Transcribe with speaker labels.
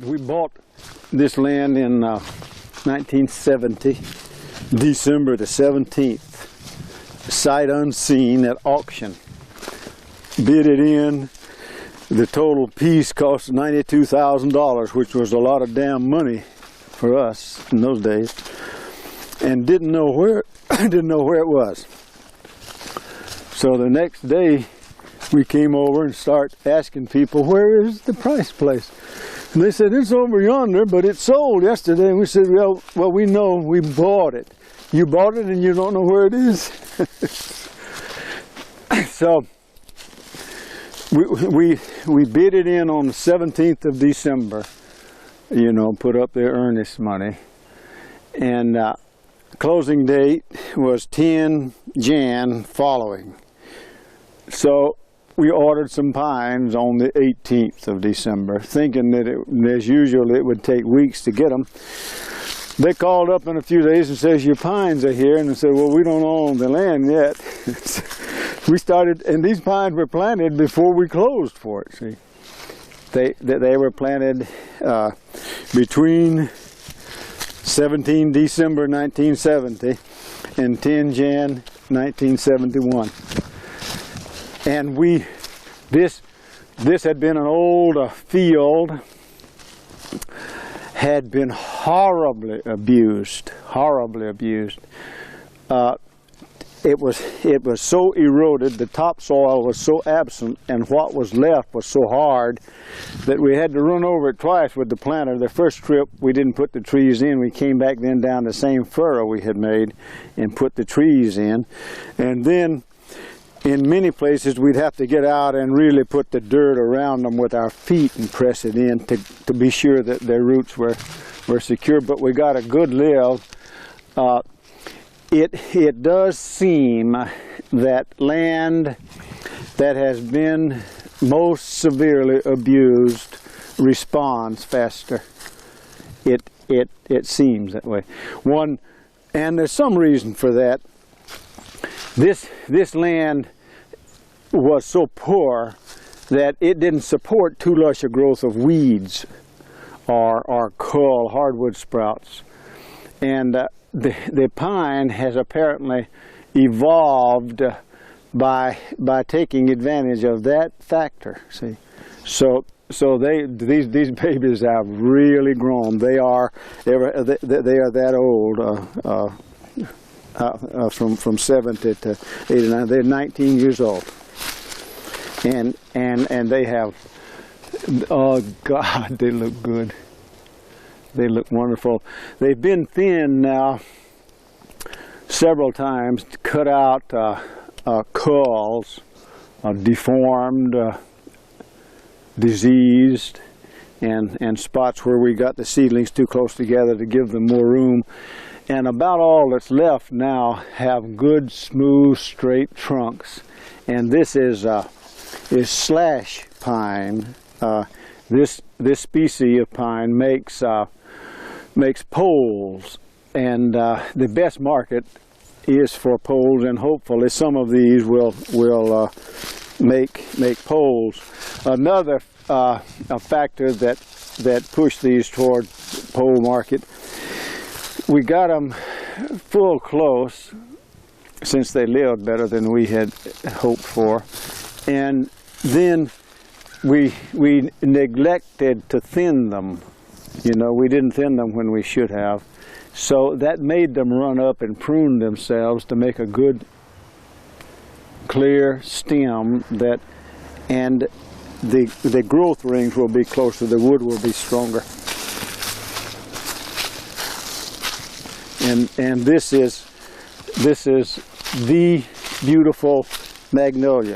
Speaker 1: We bought this land in 1970, December the 17th, sight unseen at auction. Bid it in. The total piece cost $92,000, which was a lot of damn money for us in those days, and didn't know where it was. So the next day, we came over and started asking people, where is the price place? And they said, it's over yonder, but it sold yesterday. And we said, well, we know, we bought it. You bought it and you don't know where it is? So we bid it in on the 17th of December, you know, put up their earnest money. And closing date was 10 Jan following. So we ordered some pines on the 18th of December, thinking that, as usual, it would take weeks to get them. They called up in a few days and says, your pines are here. And they said, well, we don't own the land yet. We started, and these pines were planted before we closed for it, see. They were planted between 17 December 1970 and 10 Jan 1971. And this had been an old field, had been horribly abused. It was so eroded, the topsoil was so absent, and what was left was so hard that we had to run over it twice with the planter. The first trip we didn't put the trees in. We came back then down the same furrow we had made and put the trees in. And then in many places we'd have to get out and really put the dirt around them with our feet and press it in to be sure that their roots were secure. But we got a good live. It does seem that land that has been most severely abused responds faster. It seems that way. And there's some reason for that. This land was so poor that it didn't support too lush a growth of weeds or cull, hardwood sprouts. And the pine has apparently evolved by taking advantage of that factor. See, so these babies have really grown. They are that old. From 70 to 89, they're 19 years old, and they have, oh God, they look good. They look wonderful. They've been thinned now several times, cut out culls, deformed, diseased, and spots where we got the seedlings too close together to give them more room. And about all that's left now have good, smooth, straight trunks. And this is slash pine. This species of pine makes poles, and the best market is for poles, and hopefully some of these will make poles. Another a factor that pushed these toward pole market. We got them full close, since they lived better than we had hoped for, and then we neglected to thin them. You know, we didn't thin them when we should have, so that made them run up and prune themselves to make a good, clear stem and the growth rings will be closer. The wood will be stronger. And this is the beautiful magnolia.